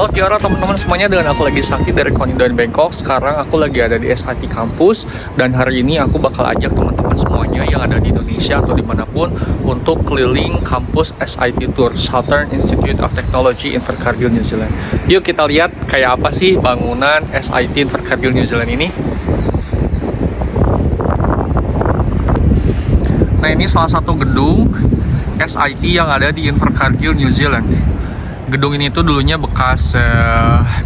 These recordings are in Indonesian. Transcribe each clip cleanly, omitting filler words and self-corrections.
Halo Tiara teman-teman semuanya, dengan aku lagi Sakti dari Konidon Bangkok. Sekarang aku lagi ada di SIT Campus, dan hari ini aku bakal ajak teman-teman semuanya yang ada di Indonesia atau dimanapun untuk keliling kampus SIT Tour, Southern Institute of Technology Invercargill, New Zealand. Yuk kita lihat kayak apa sih bangunan SIT Invercargill, New Zealand ini. Nah, ini salah satu gedung SIT yang ada di Invercargill, New Zealand. Gedung ini tuh dulunya bekas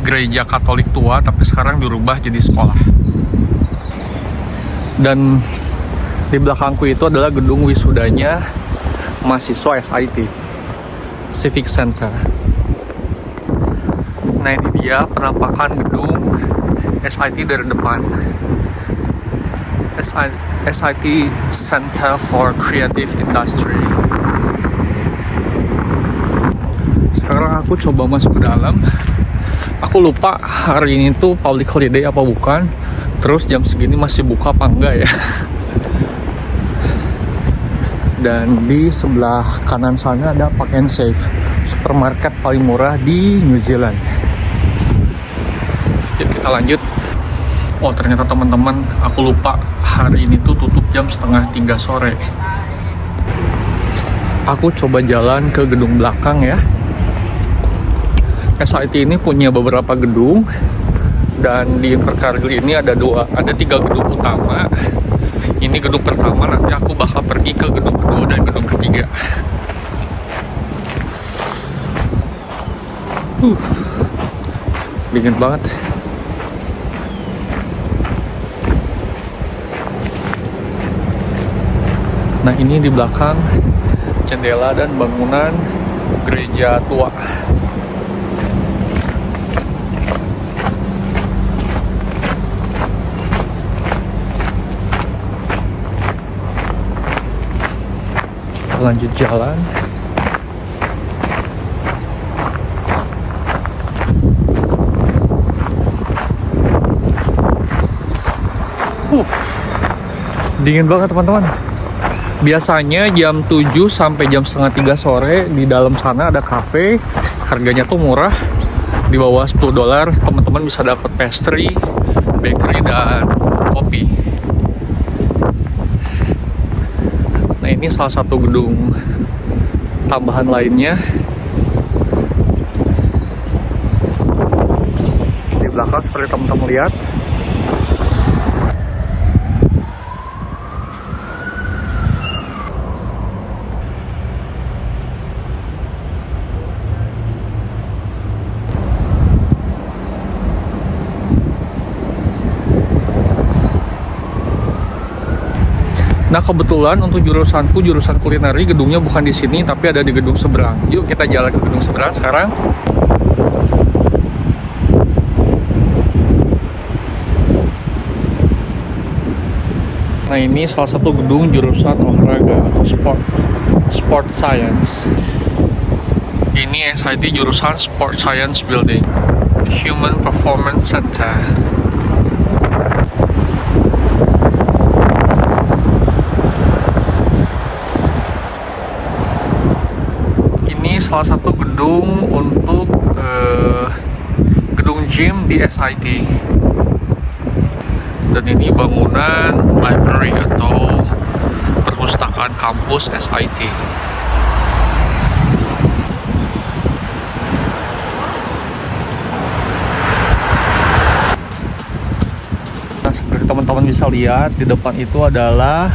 gereja Katolik tua, tapi sekarang dirubah jadi sekolah. Dan di belakangku itu adalah gedung wisudanya mahasiswa SIT, Civic Center. Nah, ini dia penampakan gedung SIT dari depan. SIT Center for Creative Industry. Sekarang aku coba masuk ke dalam. Aku lupa hari ini tuh public holiday apa bukan. Terus jam segini masih buka apa enggak ya. Dan di sebelah kanan sana ada Park and Save, supermarket paling murah di New Zealand. Yuk kita lanjut. Oh, ternyata teman-teman, aku lupa hari ini tuh tutup jam 2:30 sore. Aku coba jalan ke gedung belakang ya. SIT ini punya beberapa gedung, dan di Invercargill ini ada 3 gedung utama. Ini gedung pertama, nanti aku bakal pergi ke gedung kedua dan gedung ketiga. Dingin banget. Nah, ini di belakang jendela dan bangunan gereja tua. Lanjut jalan. Dingin banget teman-teman. Biasanya jam 7 sampai jam 2:30 sore di dalam sana ada cafe. Harganya tuh murah, di bawah $10. Teman-teman bisa dapat pastry, bakery, dan kopi. Nah, ini salah satu gedung tambahan lainnya. Di belakang seperti teman-teman lihat. Nah, kebetulan untuk jurusanku, jurusan kulineri, gedungnya bukan di sini, tapi ada di gedung seberang. Yuk kita jalan ke gedung seberang sekarang. Nah, ini salah satu gedung jurusan olahraga atau sport science. Ini SIT jurusan Sport Science Building, Human Performance Center. Salah satu gedung untuk gedung gym di SIT. Dan ini bangunan library atau perpustakaan kampus SIT. Nah, seperti teman-teman bisa lihat, di depan itu adalah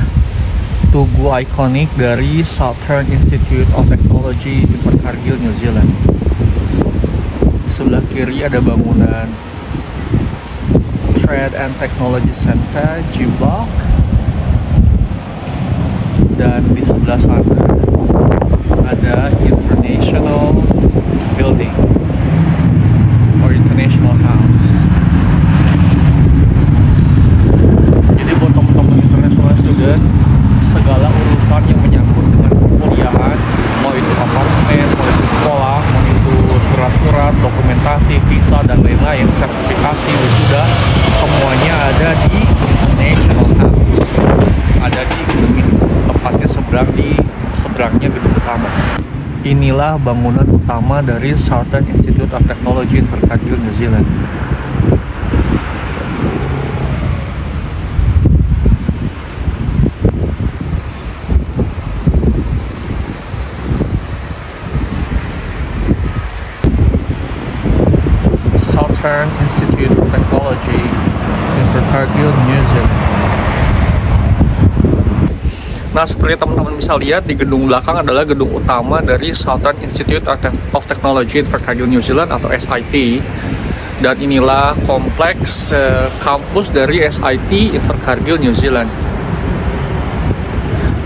tugu ikonik dari Southern Institute of Technology Invercargill, New Zealand. Sebelah kiri ada bangunan Trade and Technology Center, G-Block. Dan di sebelah sana ada International Building or International House. Jadi buat teman-teman international student, segala urusan yang menyangkut dengan perkuliahan, mau itu apartemen, mau itu sekolah, mau itu surat-surat, dokumentasi, visa, dan lain-lain, sertifikasi, wisuda, semuanya ada di International Hub. Ada di gedung ini, tempatnya seberangnya gedung utama. Inilah bangunan utama dari Southern Institute of Technology in Invercargill, New Zealand. Southern Institute of Technology in Invercargill, New Zealand. Nah, seperti teman-teman bisa lihat, di gedung belakang adalah gedung utama dari Southern Institute of Technology in Invercargill, New Zealand atau SIT. Dan inilah kompleks kampus dari SIT Invercargill, New Zealand.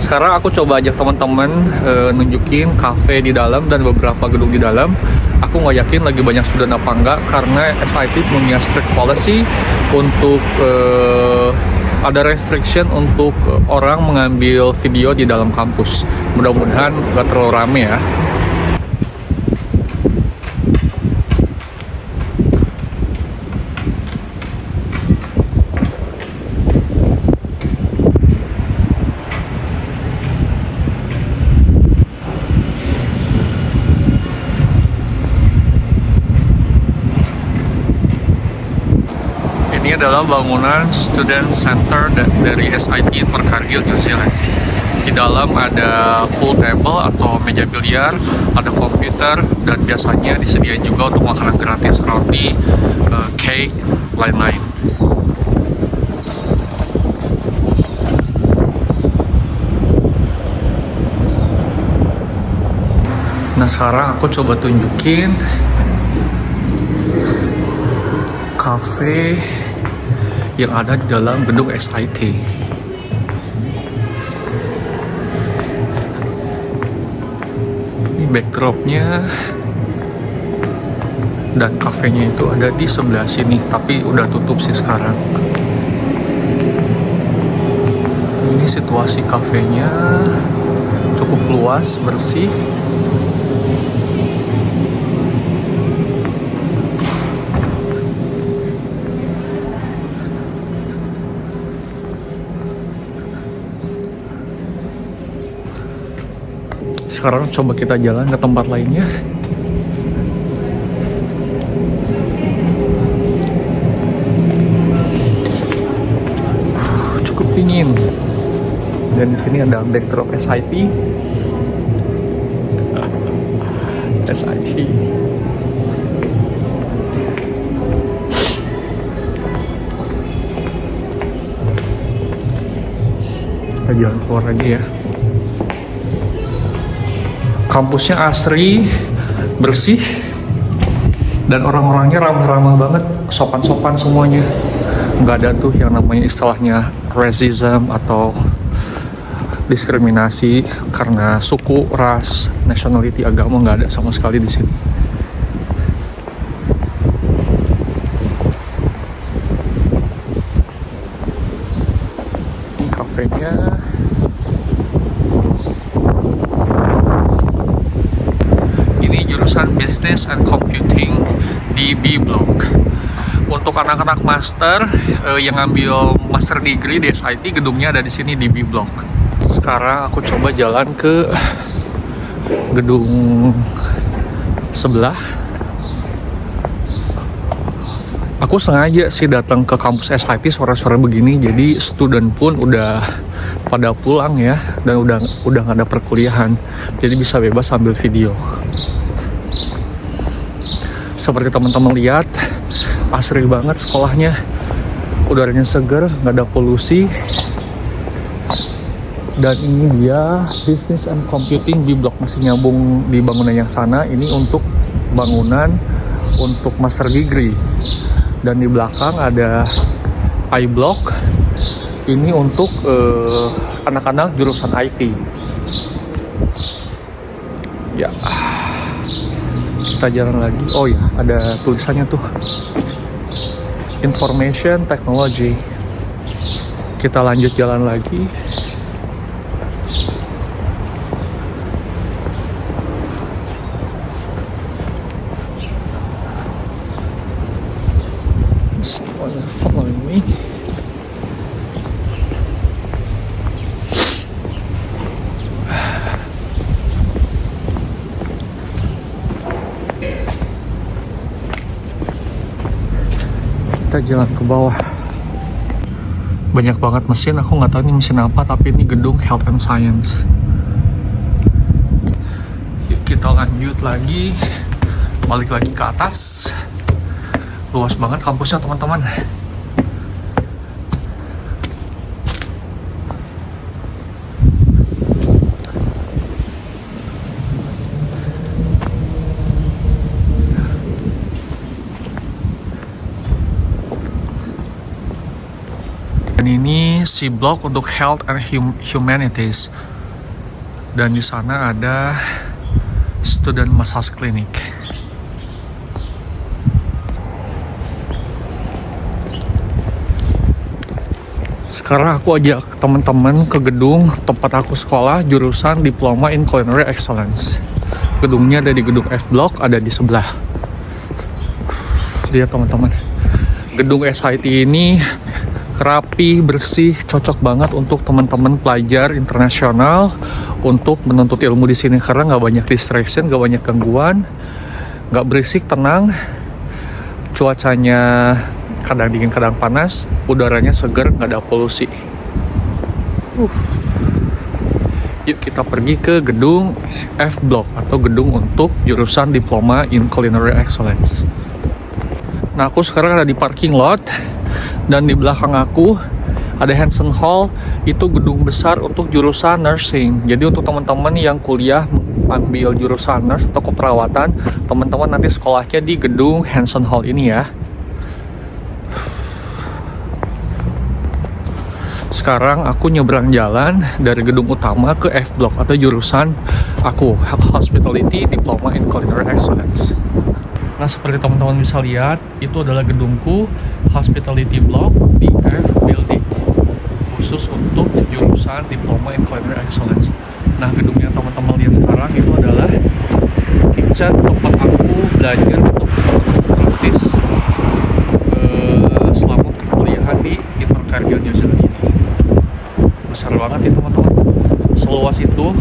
Sekarang aku coba ajak teman-teman nunjukin kafe di dalam dan beberapa gedung di dalam. Aku nggak yakin lagi banyak student apa enggak, karena SIT punya strict policy untuk ada restriction untuk orang mengambil video di dalam kampus. Mudah-mudahan nggak terlalu rame ya. Ini adalah bangunan Student Center dari SIT Invercargill, New Zealand. Di dalam ada pool table atau meja biliar, ada komputer, dan biasanya disediain juga untuk makanan gratis, roti, cake, lain-lain. Nah, sekarang aku coba tunjukin cafe yang ada di dalam gedung SIT. Ini backdropnya, dan kafenya itu ada di sebelah sini, tapi udah tutup sih sekarang. Ini situasi kafenya, cukup luas, bersih. Sekarang coba kita jalan ke tempat lainnya. Cukup dingin. Dan di sini ada backdrop SIT. SIT. Kita jalan keluar aja ya. Kampusnya asri, bersih, dan orang-orangnya ramah-ramah banget, sopan-sopan semuanya. Nggak ada tuh yang namanya istilahnya racism atau diskriminasi karena suku, ras, nationality, agama, nggak ada sama sekali di sini. Ini kafenya. Jurusan Business and Computing di B Block. Untuk anak-anak master yang ngambil master degree di SIT, gedungnya ada di sini di B Block. Sekarang aku coba jalan ke gedung sebelah. Aku sengaja sih datang ke kampus SIT sore-sore begini, jadi student pun udah pada pulang ya, dan udah nggak ada perkuliahan, jadi bisa bebas sambil video. Seperti teman-teman lihat, asri banget sekolahnya, udaranya segar, nggak ada polusi. Dan ini dia Business and Computing B Block, masih nyambung di bangunan yang sana. Ini untuk bangunan untuk master degree. Dan di belakang ada I Block, ini untuk anak-anak jurusan IT. Ya. Kita jalan lagi. Oh ya, ada tulisannya tuh, Information Technology. Kita lanjut jalan lagi. Following me. Kita jalan ke bawah. Banyak banget mesin, aku nggak tahu ini mesin apa, tapi ini gedung Health and Science. Yuk kita lanjut lagi, balik lagi ke atas. Luas banget kampusnya teman-teman. Dan ini C block untuk Health and Humanities. Dan di sana ada Student Massage Clinic. Sekarang aku ajak teman-teman ke gedung tempat aku sekolah, jurusan Diploma in Culinary Excellence. Gedungnya ada di gedung F block, ada di sebelah. Lihat teman-teman, gedung SIT ini rapi, bersih, cocok banget untuk teman-teman pelajar internasional untuk menuntut ilmu di sini karena nggak banyak distraction, nggak banyak gangguan, nggak berisik, tenang. Cuacanya kadang dingin, kadang panas, udaranya segar, nggak ada polusi. Yuk kita pergi ke gedung F block atau gedung untuk jurusan Diploma in Culinary Excellence. Nah, aku sekarang ada di parking lot. Dan di belakang aku ada Hanson Hall, itu gedung besar untuk jurusan nursing. Jadi untuk teman-teman yang kuliah ambil jurusan nurse atau keperawatan, teman-teman nanti sekolahnya di gedung Hanson Hall ini ya. Sekarang aku nyebrang jalan dari gedung utama ke F block atau jurusan aku, Hospitality Diploma in Culinary Excellence. Nah, seperti teman-teman bisa lihat, itu adalah gedungku, Hospitality Block di F Building, khusus untuk jurusan Diploma in Culinary Excellence. Nah, gedungnya teman-teman lihat sekarang itu adalah kitchen tempat aku belajar untuk praktis selama perkuliahan di Invercargill New Zealand ini. Besar banget ya teman-teman. Seluas itu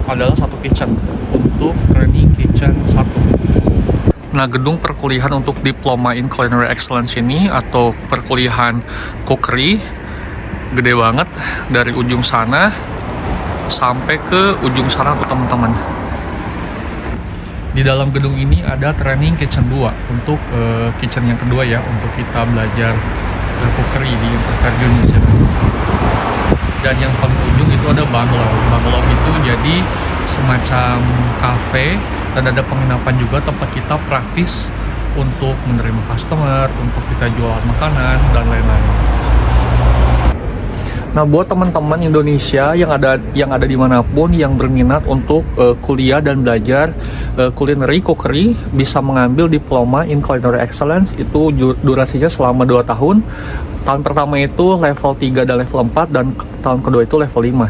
adalah satu kitchen untuk training kitchen 1. Nah, gedung perkuliahan untuk Diploma in Culinary Excellence ini atau perkuliahan cookery gede banget dari ujung sana sampai ke ujung sana tuh teman-teman. Di dalam gedung ini ada training kitchen 2 untuk kitchen yang kedua ya, untuk kita belajar cookery di Invercargill New Zealand. Dan yang paling ujung itu ada bungalow. Bungalow itu jadi semacam cafe dan ada penginapan juga, tempat kita praktis untuk menerima customer, untuk kita jualan makanan dan lain-lain. Nah, buat teman-teman Indonesia yang ada dimanapun yang berminat untuk kuliah dan belajar culinary cookery, bisa mengambil Diploma in Culinary Excellence. Itu durasinya selama 2 tahun. Tahun pertama itu level 3 dan level 4, dan tahun kedua itu level 5.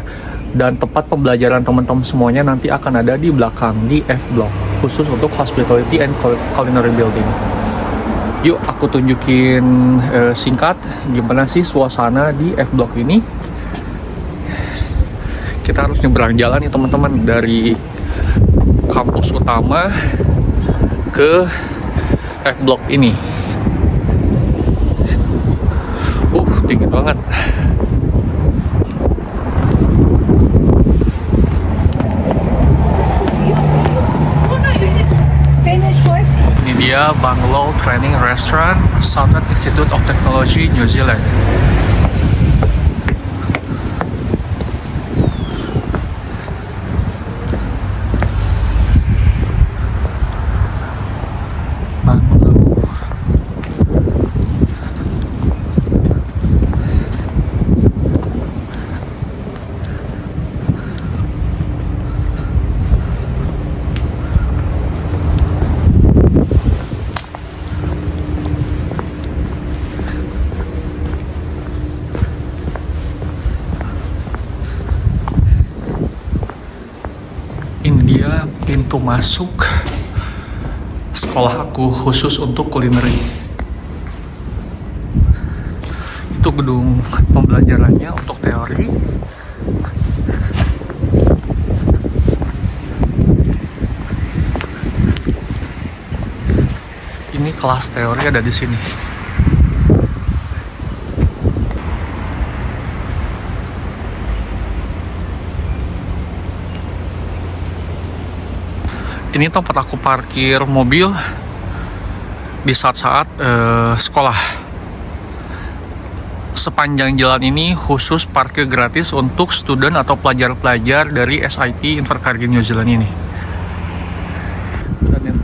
Dan tempat pembelajaran teman-teman semuanya nanti akan ada di belakang, di F block, khusus untuk Hospitality and Culinary Building. Yuk aku tunjukin singkat gimana sih suasana di F block ini. Kita harus nyebrang jalan nih teman-teman, dari kampus utama ke F block ini. Dingin banget. Ini dia Bungalow Training Restaurant, Southern Institute of Technology, New Zealand. Dia pintu masuk sekolah aku khusus untuk culinary. Itu gedung pembelajarannya untuk teori. Ini kelas teori ada di sini. Ini tempat aku parkir mobil di saat-saat sekolah. Sepanjang jalan ini khusus parkir gratis untuk student atau pelajar-pelajar dari SIT Invercargill New Zealand ini.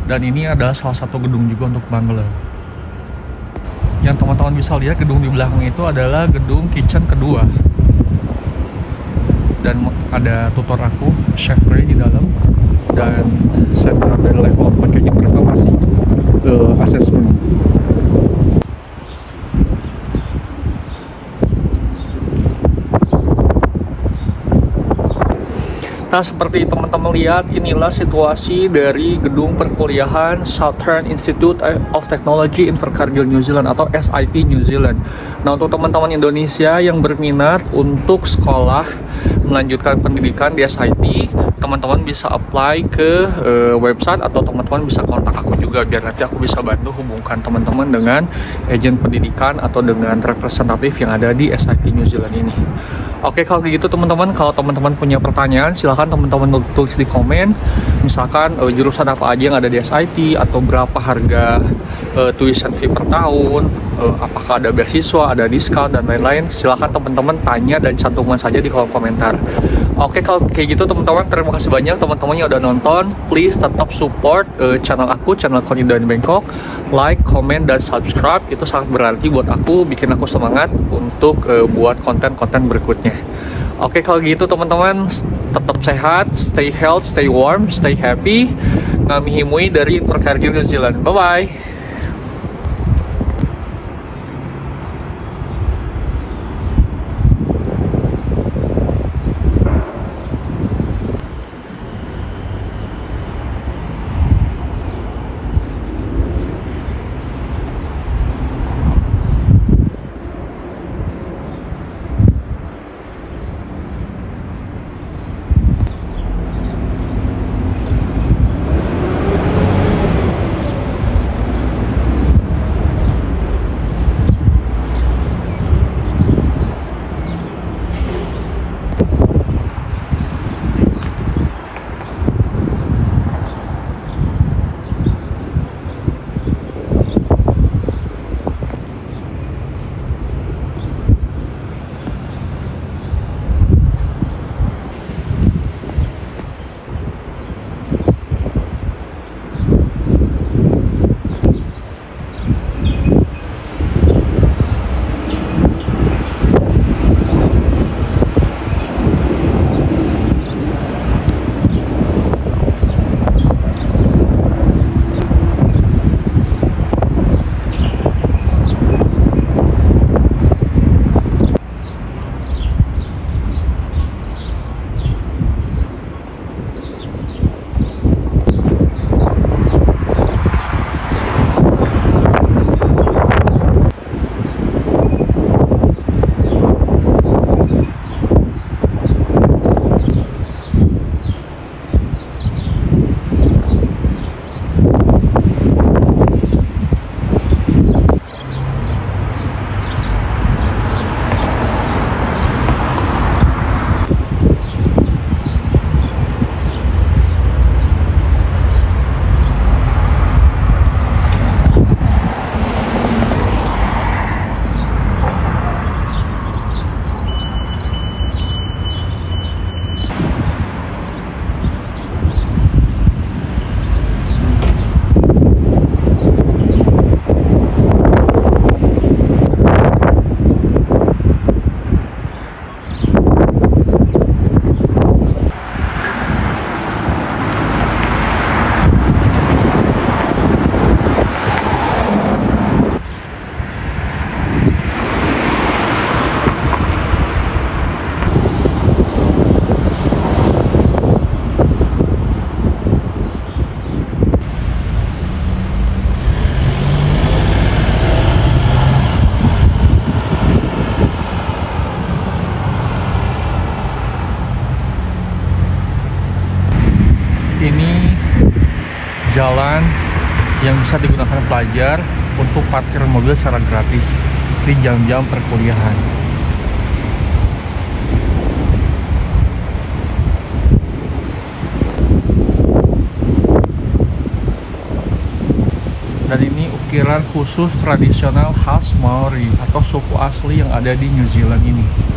Dan ini adalah salah satu gedung juga untuk bungalow. Yang teman-teman bisa lihat, gedung di belakang itu adalah gedung kitchen kedua. Dan ada tutor aku, Chef Ray di dalam. Dan center dari level of packaging mereka masih assessment. Nah, seperti teman-teman lihat, inilah situasi dari gedung perkuliahan Southern Institute of Technology Invercargill New Zealand atau SIT New Zealand. Nah, untuk teman-teman Indonesia yang berminat untuk sekolah melanjutkan pendidikan di SIT, teman-teman bisa apply ke website atau teman-teman bisa kontak aku juga biar nanti aku bisa bantu hubungkan teman-teman dengan agen pendidikan atau dengan representatif yang ada di SIT New Zealand ini. Oke, kalau gitu teman-teman, kalau teman-teman punya pertanyaan silahkan teman-teman tulis di komen. Misalkan jurusan apa aja yang ada di SIT atau berapa harga tuition fee per tahun, apakah ada beasiswa, ada diskon dan lain-lain. Silahkan teman-teman tanya dan cantumkan saja di kolom komentar. Oke, kalau kayak gitu teman-teman, terima kasih banyak teman-teman yang udah nonton. Please tetap support channel aku, channel Connie dan Bangkok. Like, comment, dan subscribe itu sangat berarti buat aku, bikin aku semangat untuk buat konten-konten berikutnya. Oke, kalau gitu teman-teman, tetap sehat, stay healthy, stay warm, stay happy. Ngami himui dari Invercargill New Zealand. Bye-bye. Ini jalan yang bisa digunakan pelajar untuk parkir mobil secara gratis di jam-jam perkuliahan. parkiran khusus tradisional khas Maori atau suku asli yang ada di New Zealand ini.